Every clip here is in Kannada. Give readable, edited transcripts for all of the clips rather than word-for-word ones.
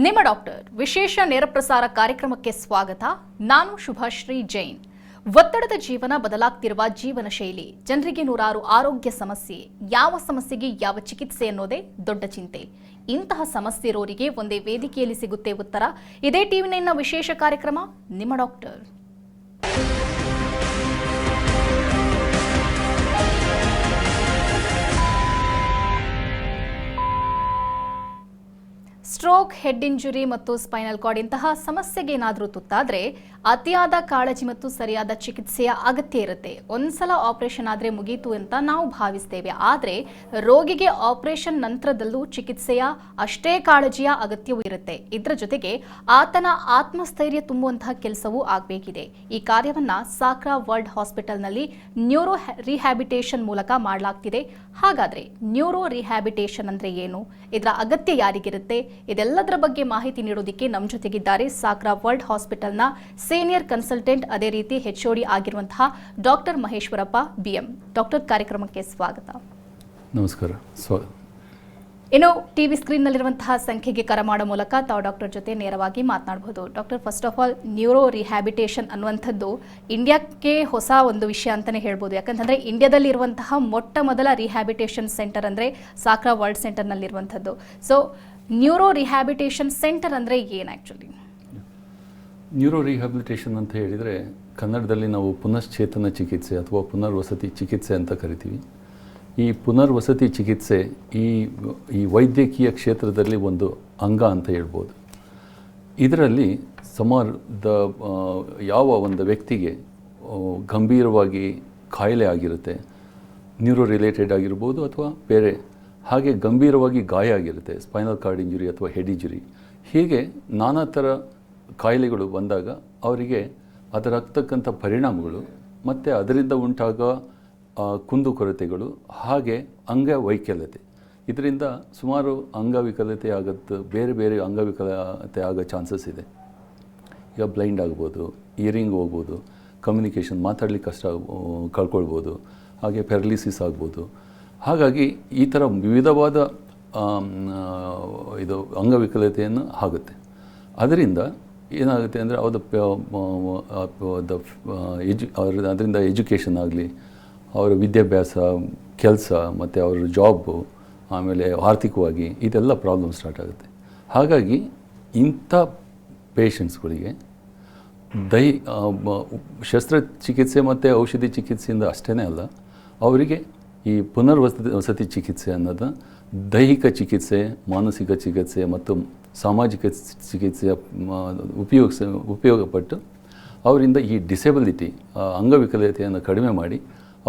ನಿಮ್ಮ ಡಾಕ್ಟರ್ ವಿಶೇಷ ನೇರ ಪ್ರಸಾರ ಕಾರ್ಯಕ್ರಮಕ್ಕೆ ಸ್ವಾಗತ. ನಾನು ಶುಭಶ್ರೀ ಜೈನ್. ಒತ್ತಡದ ಜೀವನ, ಬದಲಾಗ್ತಿರುವ ಜೀವನ ಶೈಲಿ, ಜನರಿಗೆ ನೂರಾರು ಆರೋಗ್ಯ ಸಮಸ್ಯೆ, ಯಾವ ಸಮಸ್ಯೆಗೆ ಯಾವ ಚಿಕಿತ್ಸೆ ಅನ್ನೋದೇ ದೊಡ್ಡ ಚಿಂತೆ. ಇಂತಹ ಸಮಸ್ಯೆ ಇರೋರಿಗೆ ಒಂದೇ ವೇದಿಕೆಯಲ್ಲಿ ಸಿಗುತ್ತೆ ಉತ್ತರ. ಇದೇ ಟಿವಿ9ನ ವಿಶೇಷ ಕಾರ್ಯಕ್ರಮ ನಿಮ್ಮ ಡಾಕ್ಟರ್. ಸ್ಟ್ರೋಕ್, ಹೆಡ್ ಇಂಜುರಿ ಮತ್ತು ಸ್ಪೈನಲ್ ಕಾರ್ಡ್ ಇಂತಹ ಸಮಸ್ಯೆಗೆ ಏನಾದರೂ ತುತ್ತಾದರೆ ಅತಿಯಾದ ಕಾಳಜಿ ಮತ್ತು ಸರಿಯಾದ ಚಿಕಿತ್ಸೆಯ ಅಗತ್ಯ ಇರುತ್ತೆ. ಒಂದ್ಸಲ ಆಪರೇಷನ್ ಆದರೆ ಮುಗೀತು ಅಂತ ನಾವು ಭಾವಿಸ್ತೇವೆ, ಆದರೆ ರೋಗಿಗೆ ಆಪರೇಷನ್ ನಂತರದಲ್ಲೂ ಚಿಕಿತ್ಸೆಯ ಅಷ್ಟೇ ಕಾಳಜಿಯ ಅಗತ್ಯವೂ ಇರುತ್ತೆ. ಇದರ ಜೊತೆಗೆ ಆತನ ಆತ್ಮಸ್ಥೈರ್ಯ ತುಂಬುವಂತಹ ಕೆಲಸವೂ ಆಗಬೇಕಿದೆ. ಈ ಕಾರ್ಯವನ್ನ ಸಾಕ್ರಾ ವರ್ಲ್ಡ್ ಹಾಸ್ಪಿಟಲ್ನಲ್ಲಿ ನ್ಯೂರೋ ರಿಹ್ಯಾಬಿಟೇಷನ್ ಮೂಲಕ ಮಾಡಲಾಗ್ತಿದೆ. ಹಾಗಾದ್ರೆ ನ್ಯೂರೋ ರಿಹ್ಯಾಬಿಟೇಷನ್ ಅಂದ್ರೆ ಏನು, ಇದರ ಅಗತ್ಯ ಯಾರಿಗಿರುತ್ತೆ, ಇದೆಲ್ಲದರ ಬಗ್ಗೆ ಮಾಹಿತಿ ನೀಡೋದಕ್ಕೆ ನಮ್ಮ ಜೊತೆಗಿದ್ದಾರೆ ಸಾಕ್ರಾ ವರ್ಲ್ಡ್ ಹಾಸ್ಪಿಟಲ್ನ ಸೀನಿಯರ್ ಕನ್ಸಲ್ಟೆಂಟ್, ಅದೇ ರೀತಿ HOD ಆಗಿರುವಂತಹ ಡಾಕ್ಟರ್ ಮಹೇಶ್ವರಪ್ಪ BM. ಡಾಕ್ಟರ್, ಕಾರ್ಯಕ್ರಮಕ್ಕೆ ಸ್ವಾಗತ. ನಮಸ್ಕಾರ. ಇನ್ನು ಟಿವಿ ಸ್ಕ್ರೀನ್ನಲ್ಲಿರುವಂತಹ ಸಂಖ್ಯೆಗೆ ಕರೆ ಮಾಡೋ ಮೂಲಕ ತಾವು ಡಾಕ್ಟರ್ ಜೊತೆ ನೇರವಾಗಿ ಮಾತನಾಡಬಹುದು. Doctor, first of all, neuro rehabilitation ಅನ್ನುವಂಥದ್ದು ಇಂಡಿಯಾಕ್ಕೆ ಹೊಸ ಒಂದು ವಿಷಯ ಅಂತಲೇ ಹೇಳ್ಬೋದು. ಯಾಕಂತಂದರೆ ಇಂಡಿಯಾದಲ್ಲಿ ಇರುವಂತಹ ಮೊಟ್ಟ ಮೊದಲ ರಿಹ್ಯಾಬಿಟೇಷನ್ ಸೆಂಟರ್ ಅಂದರೆ ಸಾಕ್ರಾ ವರ್ಲ್ಡ್ ಸೆಂಟರ್ನಲ್ಲಿರುವಂಥದ್ದು. ಸೊ ನ್ಯೂರೋ ರಿಹ್ಯಾಬಿಟೇಷನ್ ಸೆಂಟರ್ ಅಂದರೆ ಏನು ಆ್ಯಕ್ಚುಲಿ? ನ್ಯೂರೋ ರಿಹ್ಯಾಬಿಲಿಟೇಷನ್ ಅಂತ ಹೇಳಿದರೆ ಕನ್ನಡದಲ್ಲಿ ನಾವು ಪುನಶ್ಚೇತನ ಚಿಕಿತ್ಸೆ ಅಥವಾ ಪುನರ್ವಸತಿ ಚಿಕಿತ್ಸೆ ಅಂತ ಕರಿತೀವಿ. ಈ ಪುನರ್ವಸತಿ ಚಿಕಿತ್ಸೆ ಈ ವೈದ್ಯಕೀಯ ಕ್ಷೇತ್ರದಲ್ಲಿ ಒಂದು ಅಂಗ ಅಂತ ಹೇಳ್ಬೋದು. ಇದರಲ್ಲಿ ಯಾವ ಒಂದು ವ್ಯಕ್ತಿಗೆ ಗಂಭೀರವಾಗಿ ಕಾಯಿಲೆ ಆಗಿರುತ್ತೆ, ನ್ಯೂರೋ ರಿಲೇಟೆಡ್ ಆಗಿರ್ಬೋದು ಅಥವಾ ಬೇರೆ, ಹಾಗೆ ಗಂಭೀರವಾಗಿ ಗಾಯ ಆಗಿರುತ್ತೆ, ಸ್ಪೈನಲ್ ಕಾರ್ಡ್ ಇಂಜುರಿ ಅಥವಾ ಹೆಡ್ ಇಂಜುರಿ, ಹೀಗೆ ನಾನಾ ಥರ ಕಾಯಿಲೆಗಳು ಬಂದಾಗ ಅವರಿಗೆ ಅದರಾಗ್ತಕ್ಕಂಥ ಪರಿಣಾಮಗಳು ಮತ್ತು ಅದರಿಂದ ಉಂಟಾಗೋ ಕುಂದುಕೊರತೆಗಳು, ಹಾಗೆ ಅಂಗವೈಕಲ್ಯತೆ, ಇದರಿಂದ ಸುಮಾರು ಅಂಗವಿಕಲತೆ ಆಗುತ್ತೆ, ಬೇರೆ ಬೇರೆ ಅಂಗವಿಕಲತೆ ಆಗೋ ಚಾನ್ಸಸ್ ಇದೆ. ಈಗ ಬ್ಲೈಂಡ್ ಆಗ್ಬೋದು, ಇಯರಿಂಗ್ ಹೋಗ್ಬೋದು, ಕಮ್ಯುನಿಕೇಷನ್ ಮಾತಾಡಲಿಕ್ಕೆ ಕಷ್ಟ ಕಳ್ಕೊಳ್ಬೋದು, ಹಾಗೆ ಪ್ಯಾರಲಿಸಿಸ್ ಆಗ್ಬೋದು. ಹಾಗಾಗಿ ಈ ಥರ ವಿವಿಧವಾದ ಇದು ಅಂಗವಿಕಲತೆಯನ್ನು ಆಗುತ್ತೆ. ಅದರಿಂದ ಏನಾಗುತ್ತೆ ಅಂದರೆ ಅದರಿಂದ ಎಜುಕೇಷನ್ ಆಗಲಿ, ಅವರ ವಿದ್ಯಾಭ್ಯಾಸ, ಕೆಲಸ ಮತ್ತು ಅವರ ಜಾಬು, ಆಮೇಲೆ ಆರ್ಥಿಕವಾಗಿ ಇದೆಲ್ಲ ಪ್ರಾಬ್ಲಮ್ ಸ್ಟಾರ್ಟ್ ಆಗುತ್ತೆ. ಹಾಗಾಗಿ ಇಂಥ ಪೇಷಂಟ್ಸ್ಗಳಿಗೆ ಶಸ್ತ್ರಚಿಕಿತ್ಸೆ ಮತ್ತು ಔಷಧಿ ಚಿಕಿತ್ಸೆಯಿಂದ ಅಷ್ಟೇ ಅಲ್ಲ, ಅವರಿಗೆ ಈ ಪುನರ್ವಸತಿ ಚಿಕಿತ್ಸೆ ಅನ್ನೋದು ದೈಹಿಕ ಚಿಕಿತ್ಸೆ, ಮಾನಸಿಕ ಚಿಕಿತ್ಸೆ ಮತ್ತು ಸಾಮಾಜಿಕ ಚಿಕಿತ್ಸೆಯ ಉಪಯೋಗಪಟ್ಟು ಅವರಿಂದ ಈ ಡಿಸೆಬಿಲಿಟಿ, ಅಂಗವಿಕಲತೆಯನ್ನು ಕಡಿಮೆ ಮಾಡಿ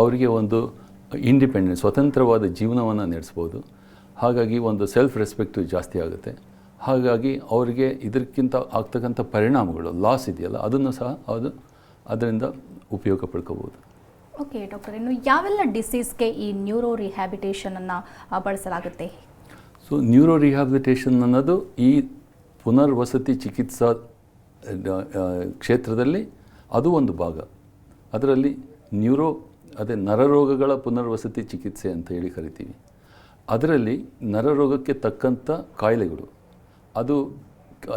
ಅವರಿಗೆ ಒಂದು ಇಂಡಿಪೆಂಡೆಂಟ್, ಸ್ವತಂತ್ರವಾದ ಜೀವನವನ್ನು ನಡೆಸ್ಬೋದು. ಹಾಗಾಗಿ ಒಂದು ಸೆಲ್ಫ್ ರೆಸ್ಪೆಕ್ಟು ಜಾಸ್ತಿ ಆಗುತ್ತೆ. ಹಾಗಾಗಿ ಅವರಿಗೆ ಇದಕ್ಕಿಂತ ಆಗ್ತಕ್ಕಂಥ ಪರಿಣಾಮಗಳು, ಲಾಸ್ ಇದೆಯಲ್ಲ, ಅದನ್ನು ಸಹ ಅದರಿಂದ ಉಪಯೋಗ ಪಡ್ಕೋಬೋದು. ಓಕೆ ಡಾಕ್ಟರ್, ಇನ್ನು ಯಾವೆಲ್ಲ ಡಿಸೀಸ್ಗೆ ಈ ನ್ಯೂರೋ ರಿಹ್ಯಾಬಿಟೇಷನನ್ನು ಬಳಸಲಾಗುತ್ತೆ? ಸೊ ನ್ಯೂರೋ ರಿಹ್ಯಾಬಿಲಿಟೇಷನ್ ಅನ್ನೋದು ಈ ಪುನರ್ವಸತಿ ಚಿಕಿತ್ಸಾ ಕ್ಷೇತ್ರದಲ್ಲಿ ಅದು ಒಂದು ಭಾಗ. ಅದರಲ್ಲಿ ನರರೋಗಗಳ ಪುನರ್ವಸತಿ ಚಿಕಿತ್ಸೆ ಅಂತ ಹೇಳಿ ಕರಿತೀವಿ. ಅದರಲ್ಲಿ ನರರೋಗಕ್ಕೆ ತಕ್ಕಂಥ ಕಾಯಿಲೆಗಳು,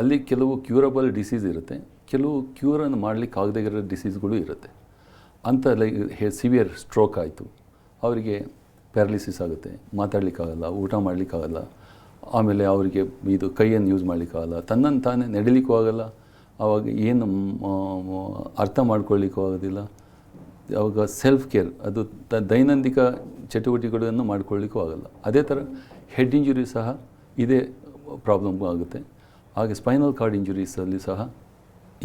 ಅಲ್ಲಿ ಕೆಲವು ಕ್ಯೂರಬಲ್ ಡಿಸೀಸ್ ಇರುತ್ತೆ, ಕೆಲವು ಕ್ಯೂರನ್ನು ಮಾಡಲಿಕ್ಕೆ ಆಗದೇ ಇರೋ ಡಿಸೀಸ್ಗಳು ಇರುತ್ತೆ. ಅಂತ ಸಿವಿಯರ್ ಸ್ಟ್ರೋಕ್ ಆಯಿತು, ಅವರಿಗೆ ಪ್ಯಾರಲಿಸಿಸ್ ಆಗುತ್ತೆ, ಮಾತಾಡಲಿಕ್ಕಾಗಲ್ಲ, ಊಟ ಮಾಡಲಿಕ್ಕಾಗಲ್ಲ, ಆಮೇಲೆ ಅವರಿಗೆ ಇದು ಕೈಯನ್ನು ಯೂಸ್ ಮಾಡಲಿಕ್ಕಾಗಲ್ಲ, ತನ್ನನ್ನು ತಾನೇ ನಡಿಲಿಕ್ಕೂ ಆಗಲ್ಲ, ಆವಾಗ ಏನು ಅರ್ಥ ಮಾಡ್ಕೊಳ್ಳಿಕ್ಕೂ ಆಗೋದಿಲ್ಲ. ಆವಾಗ ಸೆಲ್ಫ್ ಕೇರ್, ಅದು ದೈನಂದಿಕ ಚಟುವಟಿಕೆಗಳನ್ನು ಮಾಡ್ಕೊಳ್ಳಿಕ್ಕೂ ಆಗಲ್ಲ. ಅದೇ ಥರ ಹೆಡ್ ಇಂಜುರಿ ಸಹ ಇದೇ ಪ್ರಾಬ್ಲಮ್ ಆಗುತ್ತೆ. ಹಾಗೆ ಸ್ಪೈನಲ್ ಕಾರ್ಡ್ ಇಂಜುರೀಸಲ್ಲಿ ಸಹ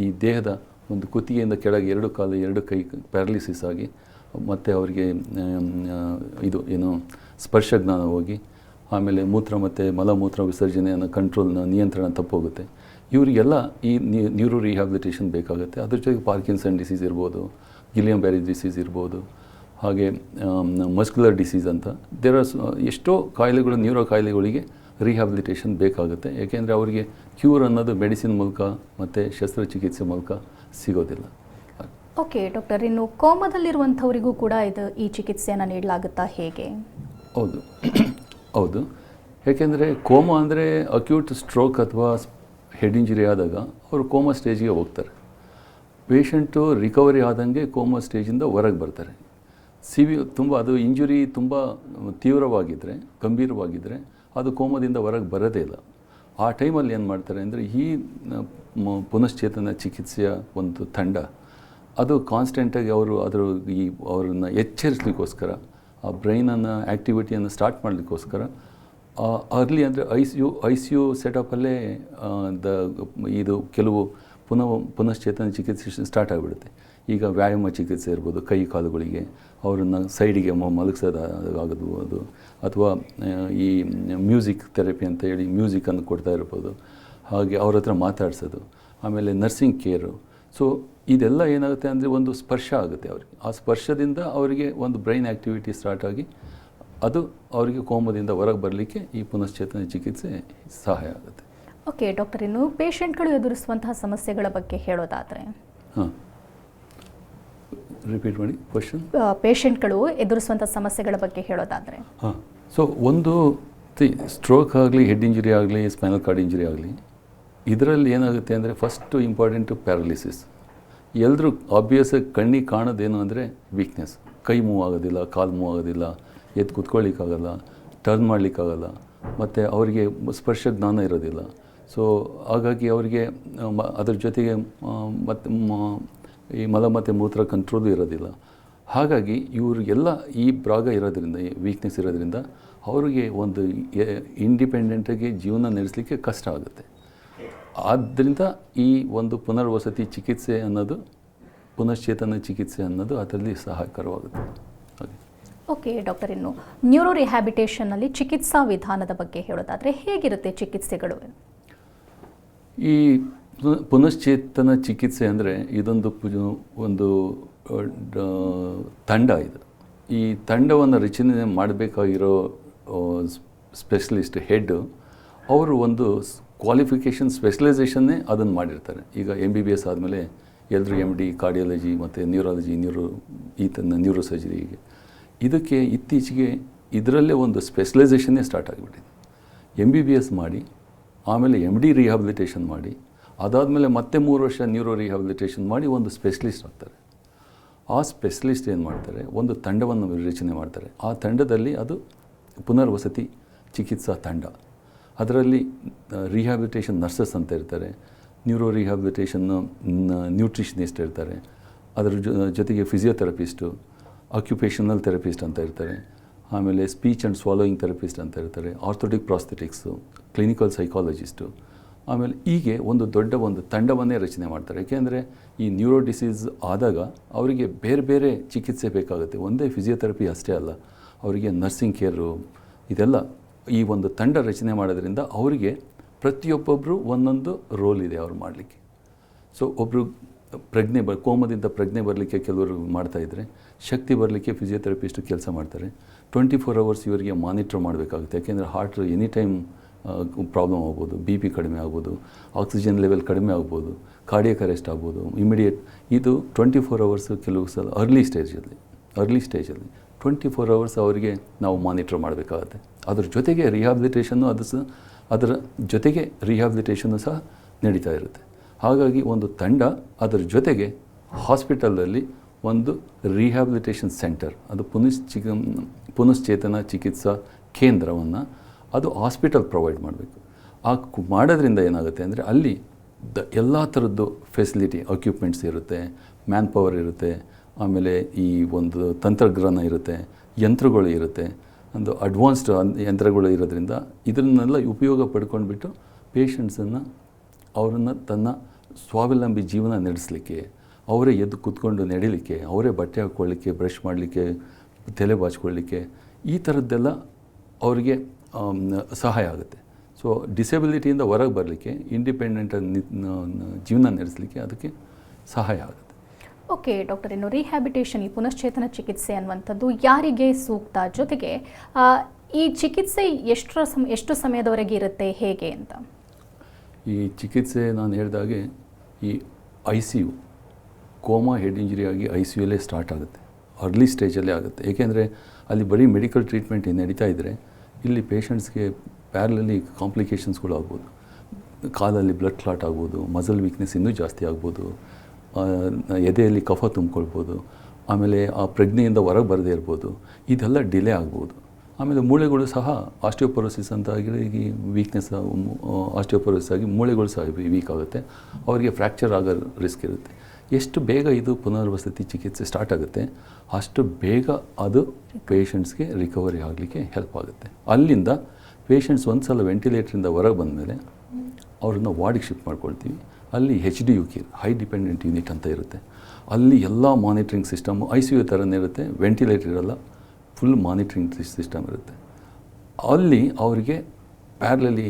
ಈ ದೇಹದ ಒಂದು ಕುತ್ತಿಗೆಯಿಂದ ಕೆಳಗೆ 2 ಕಾಲು 2 ಕೈ ಪ್ಯಾರಲಿಸಿಸ್ ಆಗಿ, ಮತ್ತು ಅವರಿಗೆ ಸ್ಪರ್ಶ ಜ್ಞಾನ ಹೋಗಿ, ಆಮೇಲೆ ಮೂತ್ರ ಮತ್ತು ಮಲಮೂತ್ರ ವಿಸರ್ಜನೆಯನ್ನು ನಿಯಂತ್ರಣ ತಪ್ಪೋಗುತ್ತೆ. ಇವರಿಗೆಲ್ಲ ಈ ನ್ಯೂರೋ ರಿಹ್ಯಾಬಿಲಿಟೇಷನ್ ಬೇಕಾಗುತ್ತೆ. ಅದ್ರ ಜೊತೆಗೆ ಪಾರ್ಕಿನ್ಸನ್ ಡಿಸೀಸ್ ಇರ್ಬೋದು, ಗಿಲಿಯಂ ಬ್ಯಾರಿ ಡಿಸೀಸ್ ಇರ್ಬೋದು, ಹಾಗೆ ಮಸ್ಕ್ಯುಲರ್ ಡಿಸೀಸ್ ಅಂತ ಎಷ್ಟೋ ಕಾಯಿಲೆಗಳು, ನ್ಯೂರೋ ಕಾಯಿಲೆಗಳಿಗೆ ರಿಹ್ಯಾಬಿಲಿಟೇಷನ್ ಬೇಕಾಗುತ್ತೆ. ಏಕೆಂದರೆ ಅವರಿಗೆ ಕ್ಯೂರ್ ಅನ್ನೋದು ಮೆಡಿಸಿನ್ ಮೂಲಕ ಮತ್ತು ಶಸ್ತ್ರಚಿಕಿತ್ಸೆ ಮೂಲಕ ಸಿಗೋದಿಲ್ಲ. ಓಕೆ ಡಾಕ್ಟರ್, ಇನ್ನು ಕೋಮಾದಲ್ಲಿರುವಂಥವರಿಗೂ ಕೂಡ ಈ ಚಿಕಿತ್ಸೆಯನ್ನು ನೀಡಲಾಗುತ್ತಾ, ಹೇಗೆ? ಹೌದು, ಏಕೆಂದರೆ ಕೋಮಾ ಅಂದರೆ ಅಕ್ಯೂಟ್ ಸ್ಟ್ರೋಕ್ ಅಥವಾ ಹೆಡ್ ಇಂಜುರಿ ಆದಾಗ ಅವರು ಕೋಮಾ ಸ್ಟೇಜಿಗೆ ಹೋಗ್ತಾರೆ. ಪೇಷಂಟು ರಿಕವರಿ ಆದಂಗೆ ಕೋಮಾ ಸ್ಟೇಜಿಂದ ಹೊರಗೆ ಬರ್ತಾರೆ. ತುಂಬ ಅದು ಇಂಜುರಿ ತುಂಬ ತೀವ್ರವಾಗಿದ್ದರೆ, ಗಂಭೀರವಾಗಿದ್ದರೆ ಅದು ಕೋಮದಿಂದ ಹೊರಗೆ ಬರೋದೇ ಇಲ್ಲ. ಆ ಟೈಮಲ್ಲಿ ಏನು ಮಾಡ್ತಾರೆ ಅಂದರೆ ಈ ಪುನಶ್ಚೇತನ ಚಿಕಿತ್ಸೆಯ ಒಂದು ತಂಡ ಅದು ಕಾನ್ಸ್ಟೆಂಟಾಗಿ ಅವ್ರನ್ನ ಎಚ್ಚರಿಸಲಿಕ್ಕೋಸ್ಕರ, ಆ ಬ್ರೈನನ್ನು ಆ್ಯಕ್ಟಿವಿಟಿಯನ್ನು ಸ್ಟಾರ್ಟ್ ಮಾಡಲಿಕ್ಕೋಸ್ಕರ ಅರ್ಲಿ ಅಂದರೆ ಐ ಸಿ ಯು ಸೆಟಪ್ಪಲ್ಲೇ ಇದು ಕೆಲವು ಪುನಶ್ಚೇತನ ಚಿಕಿತ್ಸೆ ಸ್ಟಾರ್ಟ್ ಆಗಿಬಿಡುತ್ತೆ. ಈಗ ವ್ಯಾಯಾಮ ಚಿಕಿತ್ಸೆ ಇರ್ಬೋದು, ಕೈ ಕಾಲುಗಳಿಗೆ ಅವರನ್ನು ಸೈಡಿಗೆ ಮಲಗಿಸೋದಾಗೋದು, ಅಥವಾ ಈ ಮ್ಯೂಸಿಕ್ ಥೆರಪಿ ಅಂತ ಹೇಳಿ ಮ್ಯೂಸಿಕನ್ನು ಕೊಡ್ತಾ ಇರ್ಬೋದು, ಹಾಗೆ ಅವ್ರ ಹತ್ರ ಮಾತಾಡಿಸೋದು, ಆಮೇಲೆ ನರ್ಸಿಂಗ್ ಕೇರು. ಸೊ ಇದೆಲ್ಲ ಏನಾಗುತ್ತೆ ಅಂದರೆ ಒಂದು ಸ್ಪರ್ಶ ಆಗುತ್ತೆ ಅವರಿಗೆ. ಆ ಸ್ಪರ್ಶದಿಂದ ಅವರಿಗೆ ಒಂದು ಬ್ರೈನ್ ಆ್ಯಕ್ಟಿವಿಟಿ ಸ್ಟಾರ್ಟ್ ಆಗಿ ಅದು ಅವರಿಗೆ ಕೋಮದಿಂದ ಹೊರಗೆ ಬರಲಿಕ್ಕೆ ಈ ಪುನಶ್ಚೇತನ ಚಿಕಿತ್ಸೆ ಸಹಾಯ ಆಗುತ್ತೆ. ಓಕೆ ಡಾಕ್ಟರ್, ಇನ್ನು ಪೇಷಂಟ್ಗಳು ಎದುರಿಸುವಂತಹ ಸಮಸ್ಯೆಗಳ ಬಗ್ಗೆ ಹೇಳೋದಾದರೆ? ಹಾಂ, ರಿಪೀಟ್ ಮಾಡಿ ಕ್ವಶನ್. ಪೇಷಂಟ್ಗಳು ಎದುರಿಸುವಂಥ ಸಮಸ್ಯೆಗಳ ಬಗ್ಗೆ ಹೇಳೋದಾದರೆ? ಹಾಂ, ಸೊ ಒಂದು ಸ್ಟ್ರೋಕ್ ಆಗಲಿ, ಹೆಡ್ ಇಂಜುರಿ ಆಗಲಿ, ಸ್ಪೈನಲ್ ಕಾರ್ಡ್ ಇಂಜುರಿ ಆಗಲಿ, ಇದರಲ್ಲಿ ಏನಾಗುತ್ತೆ ಅಂದರೆ ಫಸ್ಟು ಇಂಪಾರ್ಟೆಂಟು ಪ್ಯಾರಲಿಸಿಸ್. ಎಲ್ಲರೂ ಆಬ್ವಿಯಸ್ಸಾಗಿ ಕಣ್ಣಿಗೆ ಕಾಣೋದೇನು ಅಂದರೆ ವೀಕ್ನೆಸ್. ಕೈ ಮೂವ್ ಆಗೋದಿಲ್ಲ, ಕಾಲು ಮೂವ್ ಆಗೋದಿಲ್ಲ, ಎದ್ದು ಕುತ್ಕೊಳ್ಳಿಕ್ಕಾಗಲ್ಲ, ಟರ್ನ್ ಮಾಡಲಿಕ್ಕಾಗಲ್ಲ, ಮತ್ತು ಅವರಿಗೆ ಸ್ಪರ್ಶ ಜ್ಞಾನ ಇರೋದಿಲ್ಲ. ಸೊ ಹಾಗಾಗಿ ಅವರಿಗೆ ಅದ್ರ ಜೊತೆಗೆ ಈ ಮಲ ಮತ್ತು ಮೂತ್ರ ಕಂಟ್ರೋಲು ಇರೋದಿಲ್ಲ. ಹಾಗಾಗಿ ಇವ್ರಿಗೆಲ್ಲ ಈ ಭಾಗ ಇರೋದ್ರಿಂದ, ಈ ವೀಕ್ನೆಸ್ ಇರೋದ್ರಿಂದ ಅವರಿಗೆ ಒಂದು ಇಂಡಿಪೆಂಡೆಂಟಾಗಿ ಜೀವನ ನಡೆಸಲಿಕ್ಕೆ ಕಷ್ಟ ಆಗುತ್ತೆ. ಆದ್ದರಿಂದ ಈ ಒಂದು ಪುನರ್ವಸತಿ ಚಿಕಿತ್ಸೆ ಅನ್ನೋದು, ಪುನಶ್ಚೇತನ ಚಿಕಿತ್ಸೆ ಅನ್ನೋದು ಅದರಲ್ಲಿ ಸಹಾಯಕರವಾಗುತ್ತೆ. ಹಾಗೆ. ಓಕೆ ಡಾಕ್ಟರ್, ಇನ್ನು ನ್ಯೂರೋ ರಿಹ್ಯಾಬಿಟೇಷನ್ನಲ್ಲಿ ಚಿಕಿತ್ಸಾ ವಿಧಾನದ ಬಗ್ಗೆ ಹೇಳೋದಾದರೆ ಹೇಗಿರುತ್ತೆ ಚಿಕಿತ್ಸೆಗಳು? ಈ ಪುನಶ್ಚೇತನ ಚಿಕಿತ್ಸೆ ಅಂದರೆ ಇದೊಂದು ಒಂದು ತಂಡ. ಇದು ಈ ತಂಡವನ್ನು ರಚನೆ ಮಾಡಬೇಕಾಗಿರೋ ಸ್ಪೆಷಲಿಸ್ಟ್ ಹೆಡ್ ಅವರು ಒಂದು ಕ್ವಾಲಿಫಿಕೇಷನ್ ಸ್ಪೆಷಲೈಸೇಷನ್ನೇ ಅದನ್ನು ಮಾಡಿರ್ತಾರೆ. ಈಗ MBBS ಆದಮೇಲೆ ಎಲ್ಲರೂ MD ಕಾರ್ಡಿಯಾಲಜಿ ಮತ್ತು ನ್ಯೂರಾಲಜಿ, ನ್ಯೂರೋ ಸರ್ಜರಿಗೆ, ಇದಕ್ಕೆ ಇತ್ತೀಚೆಗೆ ಇದರಲ್ಲೇ ಒಂದು ಸ್ಪೆಷಲೈಸೇಷನ್ನೇ ಸ್ಟಾರ್ಟ್ ಆಗಿಬಿಟ್ಟಿದೆ. MBBS ಮಾಡಿ ಆಮೇಲೆ MD ರಿಹ್ಯಾಬಿಲಿಟೇಷನ್ ಮಾಡಿ, ಅದಾದಮೇಲೆ ಮತ್ತೆ 3 ವರ್ಷ ನ್ಯೂರೋ ರಿಹ್ಯಾಬಿಲಿಟೇಷನ್ ಮಾಡಿ ಒಂದು ಸ್ಪೆಷಲಿಸ್ಟ್ ಆಗ್ತಾರೆ. ಆ ಸ್ಪೆಷಲಿಸ್ಟ್ ಏನು ಮಾಡ್ತಾರೆ, ಒಂದು ತಂಡವನ್ನು ರಚನೆ ಮಾಡ್ತಾರೆ. ಆ ತಂಡದಲ್ಲಿ ಅದು ಪುನರ್ವಸತಿ ಚಿಕಿತ್ಸಾ ತಂಡ. ಅದರಲ್ಲಿ ರಿಹ್ಯಾಬಿಲಿಟೇಷನ್ ನರ್ಸಸ್ ಅಂತ ಇರ್ತಾರೆ, ನ್ಯೂರೋ ರಿಹ್ಯಾಬಿಲಿಟೇಷನ್ನು ನ್ಯೂಟ್ರಿಷನಿಸ್ಟ್ ಇರ್ತಾರೆ, ಅದರ ಜೊತೆಗೆ ಫಿಸಿಯೋಥೆರಪಿಸ್ಟು, ಆಕ್ಯುಪೇಷನಲ್ ಥೆರಪಿಸ್ಟ್ ಅಂತ ಇರ್ತಾರೆ, ಆಮೇಲೆ ಸ್ಪೀಚ್ ಆ್ಯಂಡ್ ಸ್ವಾಲೋಯಿಂಗ್ ಥೆರಪಿಸ್ಟ್ ಅಂತ ಇರ್ತಾರೆ, ಆರ್ಥೋಟಿಕ್ ಪ್ರಾಸ್ಥೆಟಿಕ್ಸು, ಕ್ಲಿನಿಕಲ್ ಸೈಕಾಲಜಿಸ್ಟು. ಆಮೇಲೆ ಹೀಗೆ ಒಂದು ದೊಡ್ಡ ಒಂದು ತಂಡವನ್ನೇ ರಚನೆ ಮಾಡ್ತಾರೆ. ಏಕೆಂದರೆ ಈ ನ್ಯೂರೋ ಡಿಸೀಸ್ ಆದಾಗ ಅವರಿಗೆ ಬೇರೆ ಬೇರೆ ಚಿಕಿತ್ಸೆ ಬೇಕಾಗುತ್ತೆ. ಒಂದೇ ಫಿಸಿಯೋಥೆರಪಿ ಅಷ್ಟೇ ಅಲ್ಲ, ಅವರಿಗೆ ನರ್ಸಿಂಗ್ ಕೇರು, ಇದೆಲ್ಲ ಈ ಒಂದು ತಂಡ ರಚನೆ ಮಾಡೋದ್ರಿಂದ ಅವರಿಗೆ ಪ್ರತಿಯೊಬ್ಬೊಬ್ಬರು ಒಂದೊಂದು ರೋಲ್ ಇದೆ ಅವ್ರು ಮಾಡಲಿಕ್ಕೆ. ಸೊ ಒಬ್ಬರು ಕೋಮದಿಂದ ಪ್ರಜ್ಞೆ ಬರಲಿಕ್ಕೆ ಕೆಲವರು ಮಾಡ್ತಾಯಿದ್ರೆ, ಶಕ್ತಿ ಬರಲಿಕ್ಕೆ ಫಿಸಿಯೋಥೆರಪಿಸ್ಟು ಕೆಲಸ ಮಾಡ್ತಾರೆ. 24 ಅವರ್ಸ್ ಇವರಿಗೆ ಮಾನಿಟ್ರ್ ಮಾಡಬೇಕಾಗುತ್ತೆ. ಯಾಕೆಂದರೆ ಹಾರ್ಟ್ ಎನಿ ಟೈಮ್ ಪ್ರಾಬ್ಲಮ್ ಆಗ್ಬೋದು, BP ಕಡಿಮೆ ಆಗ್ಬೋದು, ಆಕ್ಸಿಜನ್ ಲೆವೆಲ್ ಕಡಿಮೆ ಆಗ್ಬೋದು, ಕಾರ್ಡಿಯಕ್ ಅರೆಸ್ಟ್ ಆಗ್ಬೋದು, ಇಮಿಡಿಯೇಟ್. ಇದು 24 ಅವರ್ಸು ಕೆಲವು ಸಲ ಅರ್ಲಿ ಸ್ಟೇಜಲ್ಲಿ 24 ಅವರ್ಸ್ ಅವರಿಗೆ ನಾವು ಮಾನಿಟ್ರ್ ಮಾಡಬೇಕಾಗತ್ತೆ. ಅದ್ರ ಜೊತೆಗೆ ರಿಹ್ಯಾಬಿಲಿಟೇಷನ್ನು ಅದರ ಜೊತೆಗೆ ರಿಹ್ಯಾಬಿಲಿಟೇಷನ್ನು ಸಹ ನಡೀತಾ ಇರುತ್ತೆ. ಹಾಗಾಗಿ ಒಂದು ತಂಡ, ಅದರ ಜೊತೆಗೆ ಹಾಸ್ಪಿಟಲಲ್ಲಿ ಒಂದು ರಿಹ್ಯಾಬಿಲಿಟೇಷನ್ ಸೆಂಟರ್, ಅದು ಪುನಶ್ಚೇತನ ಚಿಕಿತ್ಸಾ ಕೇಂದ್ರವನ್ನು ಅದು ಹಾಸ್ಪಿಟಲ್ ಪ್ರೊವೈಡ್ ಮಾಡಬೇಕು. ಮಾಡೋದ್ರಿಂದ ಏನಾಗುತ್ತೆ ಅಂದರೆ ಅಲ್ಲಿ ಎಲ್ಲ ಥರದ್ದು ಫೆಸಿಲಿಟಿ, ಅಕ್ವಿಪ್ಮೆಂಟ್ಸ್ ಇರುತ್ತೆ, ಮ್ಯಾನ್ ಪವರ್ ಇರುತ್ತೆ, ಆಮೇಲೆ ಈ ಒಂದು ತಂತ್ರಜ್ಞಾನ ಇರುತ್ತೆ, ಯಂತ್ರಗಳು ಇರುತ್ತೆ, ಒಂದು ಅಡ್ವಾನ್ಸ್ಡ್ ಯಂತ್ರಗಳು ಇರೋದ್ರಿಂದ ಇದನ್ನೆಲ್ಲ ಉಪಯೋಗ ಪಡ್ಕೊಂಡ್ಬಿಟ್ಟು ಪೇಷಂಟ್ಸನ್ನು ಅವರನ್ನು ತನ್ನ ಸ್ವಾವಲಂಬಿ ಜೀವನ ನಡೆಸಲಿಕ್ಕೆ, ಅವರೇ ಎದ್ದು ಕೂತ್ಕೊಂಡು ನಡಿಲಿಕ್ಕೆ, ಅವರೇ ಬಟ್ಟೆ ಹಾಕ್ಕೊಳ್ಳಿಕ್ಕೆ, ಬ್ರಷ್ ಮಾಡಲಿಕ್ಕೆ, ತಲೆ ಬಾಚ್ಕೊಳ್ಳಿಕ್ಕೆ, ಈ ಥರದ್ದೆಲ್ಲ ಅವರಿಗೆ ಸಹಾಯ ಆಗುತ್ತೆ. ಸೊ ಡಿಸೆಬಿಲಿಟಿಯಿಂದ ಹೊರಗೆ ಬರಲಿಕ್ಕೆ, ಇಂಡಿಪೆಂಡೆಂಟ್ ಜೀವನ ನಡೆಸಲಿಕ್ಕೆ ಅದಕ್ಕೆ ಸಹಾಯ ಆಗುತ್ತೆ. ಓಕೆ ಡಾಕ್ಟರ್, ಇನ್ನು ರಿಹ್ಯಾಬಿಟೇಷನ್, ಈ ಪುನಶ್ಚೇತನ ಚಿಕಿತ್ಸೆ ಅನ್ನುವಂಥದ್ದು ಯಾರಿಗೆ ಸೂಕ್ತ, ಜೊತೆಗೆ ಈ ಚಿಕಿತ್ಸೆ ಎಷ್ಟು ಸಮಯದವರೆಗೆ ಇರುತ್ತೆ, ಹೇಗೆ ಅಂತ? ಈ ಚಿಕಿತ್ಸೆ ನಾನು ಹೇಳಿದಾಗೆ ಈ ICU, ಕೋಮಾ ಹೆಡ್ ಇಂಜುರಿ ಆಗಿ ICUಲ್ಲೇ ಸ್ಟಾರ್ಟ್ ಆಗುತ್ತೆ, ಅರ್ಲಿ ಸ್ಟೇಜಲ್ಲೇ ಆಗುತ್ತೆ. ಏಕೆಂದರೆ ಅಲ್ಲಿ ಬರೀ ಮೆಡಿಕಲ್ ಟ್ರೀಟ್ಮೆಂಟ್ ನಡೀತಾ ಇದ್ದರೆ ಇಲ್ಲಿ ಪೇಷಂಟ್ಸ್ಗೆ ಪ್ಯಾರಲಲ್ಲಿ ಕಾಂಪ್ಲಿಕೇಶನ್ಸ್ಗಳು ಆಗ್ಬೋದು. ಕಾಲಲ್ಲಿ ಬ್ಲಡ್ ಕ್ಲಾಟ್ ಆಗ್ಬೋದು, ಮಸಲ್ ವೀಕ್ನೆಸ್ ಇನ್ನೂ ಜಾಸ್ತಿ ಆಗ್ಬೋದು, ಎದೆಯಲ್ಲಿ ಕಫ ತುಂಬಿಕೊಳ್ಬೋದು, ಆಮೇಲೆ ಆ ಪ್ರಜ್ಞೆಯಿಂದ ಹೊರಗೆ ಬರದೇ ಇರ್ಬೋದು, ಇದೆಲ್ಲ ಡಿಲೇ ಆಗ್ಬೋದು. ಆಮೇಲೆ ಮೂಳೆಗಳು ಸಹ ಆಸ್ಟಿಯೋಪೊರೋಸಿಸ್ ಅಂತ ಆಗಿ ವೀಕ್ನೆಸ್ ಆಸ್ಟಿಯೋಪೊರೋಸಿಸ್ ಆಗಿ ಮೂಳೆಗಳು ಸಹ ವೀಕ್ ಆಗುತ್ತೆ, ಅವರಿಗೆ ಫ್ರ್ಯಾಕ್ಚರ್ ಆಗೋ ರಿಸ್ಕ್ ಇರುತ್ತೆ. ಎಷ್ಟು ಬೇಗ ಇದು ಪುನರ್ವಸತಿ ಚಿಕಿತ್ಸೆ ಸ್ಟಾರ್ಟ್ ಆಗುತ್ತೆ ಅಷ್ಟು ಬೇಗ ಅದು ಪೇಷಂಟ್ಸ್ಗೆ ರಿಕವರಿ ಆಗಲಿಕ್ಕೆ ಹೆಲ್ಪ್ ಆಗುತ್ತೆ. ಅಲ್ಲಿಂದ ಪೇಷಂಟ್ಸ್ ಒಂದು ಸಲ ವೆಂಟಿಲೇಟ್ರಿಂದ ಹೊರಗೆ ಬಂದಮೇಲೆ ಅವ್ರನ್ನ ವಾರ್ಡಿಗೆ ಶಿಫ್ಟ್ ಮಾಡ್ಕೊಳ್ತೀವಿ. ಅಲ್ಲಿ HDU care, high dependent unit ಅಂತ ಇರುತ್ತೆ. ಅಲ್ಲಿ ಎಲ್ಲ ಮಾನಿಟ್ರಿಂಗ್ ಸಿಸ್ಟಮು ICU ಥರನೇ ಇರುತ್ತೆ, ವೆಂಟಿಲೇಟರ್ ಇರೋಲ್ಲ, ಫುಲ್ ಮಾನಿಟ್ರಿಂಗ್ ಸಿಸ್ಟಮ್ ಇರುತ್ತೆ. ಅಲ್ಲಿ ಅವರಿಗೆ ಪ್ಯಾರಲಲ್ಲಿ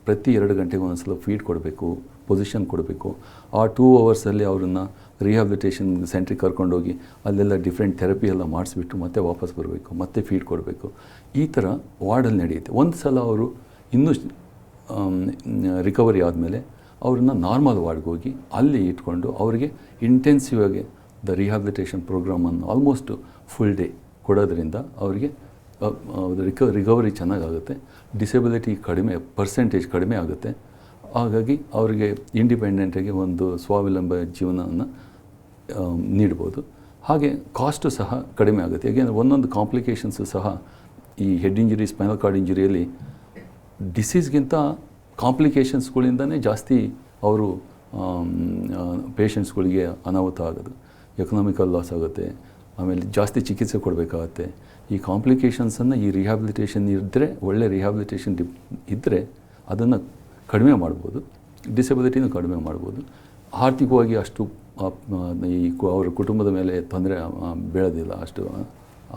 ಪ್ರತಿ 2 ಗಂಟೆಗೆ ಒಂದೊಂದು ಸಲ ಫೀಡ್ ಕೊಡಬೇಕು, ಪೊಸಿಷನ್ ಕೊಡಬೇಕು. ಆ 2 ಅವರ್ಸಲ್ಲಿ ಅವ್ರನ್ನ ರಿಹ್ಯಾಬಿಲಿಟೇಷನ್ ಸೆಂಟ್ರಿಗೆ ಕರ್ಕೊಂಡೋಗಿ ಅಲ್ಲೆಲ್ಲ ಡಿಫ್ರೆಂಟ್ ಥೆರಪಿ ಎಲ್ಲ ಮಾಡಿಸ್ಬಿಟ್ಟು ಮತ್ತೆ ವಾಪಸ್ ಬರಬೇಕು, ಮತ್ತೆ ಫೀಡ್ ಕೊಡಬೇಕು. ಈ ಥರ ವಾರ್ಡಲ್ಲಿ ನಡೆಯುತ್ತೆ. ಒಂದು ಸಲ ಅವರು ಇನ್ನೂ ರಿಕವರಿ ಆದಮೇಲೆ ಅವ್ರನ್ನ ನಾರ್ಮಲ್ ವಾರ್ಡ್ಗೆ ಹೋಗಿ ಅಲ್ಲಿ ಇಟ್ಕೊಂಡು ಅವರಿಗೆ ಇಂಟೆನ್ಸಿವ್ ಆಗಿ ರಿಹ್ಯಾಬಿಲಿಟೇಷನ್ ಪ್ರೋಗ್ರಾಮನ್ನು ಆಲ್ಮೋಸ್ಟ್ ಫುಲ್ ಡೇ ಕೊಡೋದ್ರಿಂದ ಅವರಿಗೆ ರಿಕವರಿ ಚೆನ್ನಾಗಾಗುತ್ತೆ, ಡಿಸೆಬಿಲಿಟಿ ಪರ್ಸೆಂಟೇಜ್ ಕಡಿಮೆ ಆಗುತ್ತೆ. ಹಾಗಾಗಿ ಅವರಿಗೆ ಇಂಡಿಪೆಂಡೆಂಟಾಗಿ ಒಂದು ಸ್ವಾವಲಂಬ ಜೀವನವನ್ನು ನೀಡ್ಬೋದು. ಹಾಗೆ ಕಾಸ್ಟು ಸಹ ಕಡಿಮೆ ಆಗುತ್ತೆ. ಯಾಕೆಂದರೆ ಒಂದೊಂದು ಕಾಂಪ್ಲಿಕೇಶನ್ಸು ಸಹ ಈ ಹೆಡ್ ಇಂಜುರಿ, ಸ್ಪೈನಲ್ ಕಾರ್ಡ್ ಇಂಜುರಿಯಲ್ಲಿ ಡಿಸೀಸ್ಗಿಂತ ಕಾಂಪ್ಲಿಕೇಶನ್ಸ್ಗಳಿಂದನೇ ಜಾಸ್ತಿ ಅವರು ಪೇಷಂಟ್ಸ್ಗಳಿಗೆ ಅನಾಹುತ ಆಗೋದು, ಎಕನಾಮಿಕಲ್ ಲಾಸ್ ಆಗುತ್ತೆ, ಆಮೇಲೆ ಜಾಸ್ತಿ ಚಿಕಿತ್ಸೆ ಕೊಡಬೇಕಾಗತ್ತೆ. ಈ ಕಾಂಪ್ಲಿಕೇಶನ್ಸನ್ನು ಈ ರಿಹ್ಯಾಬಿಲಿಟೇಷನ್ ಇದ್ದರೆ, ಒಳ್ಳೆ ರಿಹ್ಯಾಬಿಲಿಟೇಷನ್ ಇದ್ದರೆ ಅದನ್ನು ಕಡಿಮೆ ಮಾಡ್ಬೋದು, ಡಿಸೆಬಿಲಿಟಿನೂ ಕಡಿಮೆ ಮಾಡ್ಬೋದು. ಆರ್ಥಿಕವಾಗಿ ಅಷ್ಟು ಅವರ ಕುಟುಂಬದ ಮೇಲೆ ತೊಂದರೆ ಬೀಳೋದಿಲ್ಲ, ಅಷ್ಟು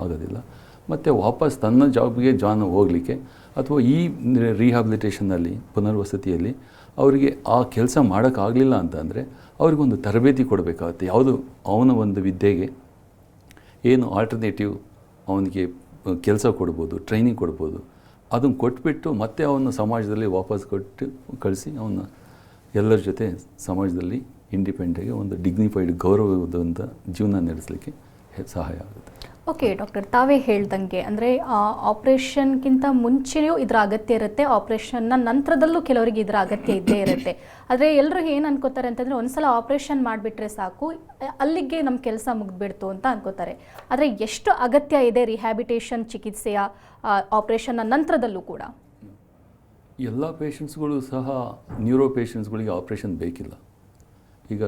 ಆಗೋದಿಲ್ಲ. ಮತ್ತು ವಾಪಸ್ ತನ್ನ ಜಾಬ್ಗೆ ಹೋಗಲಿಕ್ಕೆ ಅಥವಾ ಈ ರಿಹ್ಯಾಬಿಲಿಟೇಷನ್ನಲ್ಲಿ ಪುನರ್ವಸತಿಯಲ್ಲಿ ಅವರಿಗೆ ಆ ಕೆಲಸ ಮಾಡೋಕ್ಕಾಗಲಿಲ್ಲ ಅಂತಂದರೆ ಅವ್ರಿಗೊಂದು ತರಬೇತಿ ಕೊಡಬೇಕಾಗತ್ತೆ. ಯಾವುದು ಅವನ ಒಂದು ವಿದ್ಯೆಗೆ ಏನು ಆಲ್ಟರ್ನೇಟಿವ್ ಅವನಿಗೆ ಕೆಲಸ ಕೊಡ್ಬೋದು, ಟ್ರೈನಿಂಗ್ ಕೊಡ್ಬೋದು, ಅದನ್ನು ಕೊಟ್ಬಿಟ್ಟು ಮತ್ತೆ ಅವನ್ನ ಸಮಾಜದಲ್ಲಿ ವಾಪಸ್ ಕೊಟ್ಟು ಕಳಿಸಿ ಅವನ್ನ ಎಲ್ಲರ ಜೊತೆ ಸಮಾಜದಲ್ಲಿ ಇಂಡಿಪೆಂಡೆಂಟಾಗಿ ಒಂದು ಡಿಗ್ನಿಫೈಡ್ ಗೌರವದಂಥ ಜೀವನ ನಡೆಸಲಿಕ್ಕೆ ಸಹಾಯ ಆಗುತ್ತೆ. ಓಕೆ ಡಾಕ್ಟರ್, ತಾವೇ ಹೇಳ್ದಂಗೆ ಅಂದರೆ ಆಪ್ರೇಷನ್ಗಿಂತ ಮುಂಚೆಯೂ ಇದರ ಅಗತ್ಯ ಇರುತ್ತೆ, ಆಪ್ರೇಷನ್ನ ನಂತರದಲ್ಲೂ ಕೆಲವರಿಗೆ ಇದರ ಅಗತ್ಯ ಇದ್ದೇ ಇರುತ್ತೆ. ಆದರೆ ಎಲ್ಲರೂ ಏನು ಅನ್ಕೋತಾರೆ ಅಂತಂದರೆ ಒಂದ್ಸಲ ಆಪ್ರೇಷನ್ ಮಾಡಿಬಿಟ್ರೆ ಸಾಕು, ಅಲ್ಲಿಗೆ ನಮ್ಮ ಕೆಲಸ ಮುಗಿದ್ಬಿಡ್ತು ಅಂತ ಅನ್ಕೋತಾರೆ. ಆದರೆ ಎಷ್ಟು ಅಗತ್ಯ ಇದೆ ರಿಹ್ಯಾಬಿಟೇಷನ್ ಚಿಕಿತ್ಸೆಯ ಆಪ್ರೇಷನ್ನ ನಂತರದಲ್ಲೂ ಕೂಡ? ಎಲ್ಲ ಪೇಷಂಟ್ಸ್ಗಳು ಸಹ ನ್ಯೂರೋ ಪೇಷಂಟ್ಸ್ಗಳಿಗೆ ಆಪ್ರೇಷನ್ ಬೇಕಿಲ್ಲ. ಈಗ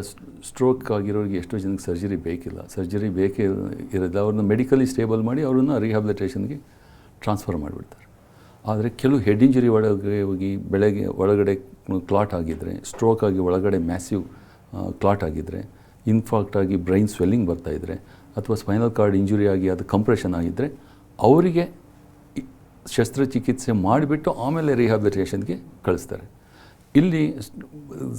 ಸ್ಟ್ರೋಕ್ ಆಗಿರೋರಿಗೆ ಎಷ್ಟೋ ಜನಕ್ಕೆ ಸರ್ಜರಿ ಬೇಕಿಲ್ಲ, ಸರ್ಜರಿ ಬೇಕೇ ಇರೋದಿಲ್ಲ. ಅವ್ರನ್ನ ಮೆಡಿಕಲಿ ಸ್ಟೇಬಲ್ ಮಾಡಿ ಅವ್ರನ್ನ ರಿಹ್ಯಾಬಿಲಿಟೇಷನ್ಗೆ ಟ್ರಾನ್ಸ್ಫರ್ ಮಾಡಿಬಿಡ್ತಾರೆ. ಆದರೆ ಕೆಲವು ಹೆಡ್ ಇಂಜುರಿ ಒಳಗೆ ಹೋಗಿ ಒಳಗಡೆ ಕ್ಲಾಟ್ ಆಗಿದ್ದರೆ, ಸ್ಟ್ರೋಕ್ ಆಗಿ ಒಳಗಡೆ ಮ್ಯಾಸಿವ್ ಕ್ಲಾಟ್ ಆಗಿದ್ದರೆ, ಇನ್ಫಾಕ್ಟ್ ಆಗಿ ಬ್ರೈನ್ ಸ್ವೆಲ್ಲಿಂಗ್ ಬರ್ತಾಯಿದ್ರೆ, ಅಥವಾ ಸ್ಪೈನಲ್ ಕಾರ್ಡ್ ಇಂಜುರಿ ಆಗಿ ಅದು ಕಂಪ್ರೆಷನ್ ಆಗಿದ್ದರೆ ಅವರಿಗೆ ಶಸ್ತ್ರಚಿಕಿತ್ಸೆ ಮಾಡಿಬಿಟ್ಟು ಆಮೇಲೆ ರಿಹ್ಯಾಬಿಲಿಟೇಷನ್ಗೆ ಕಳಿಸ್ತಾರೆ. ಇಲ್ಲಿ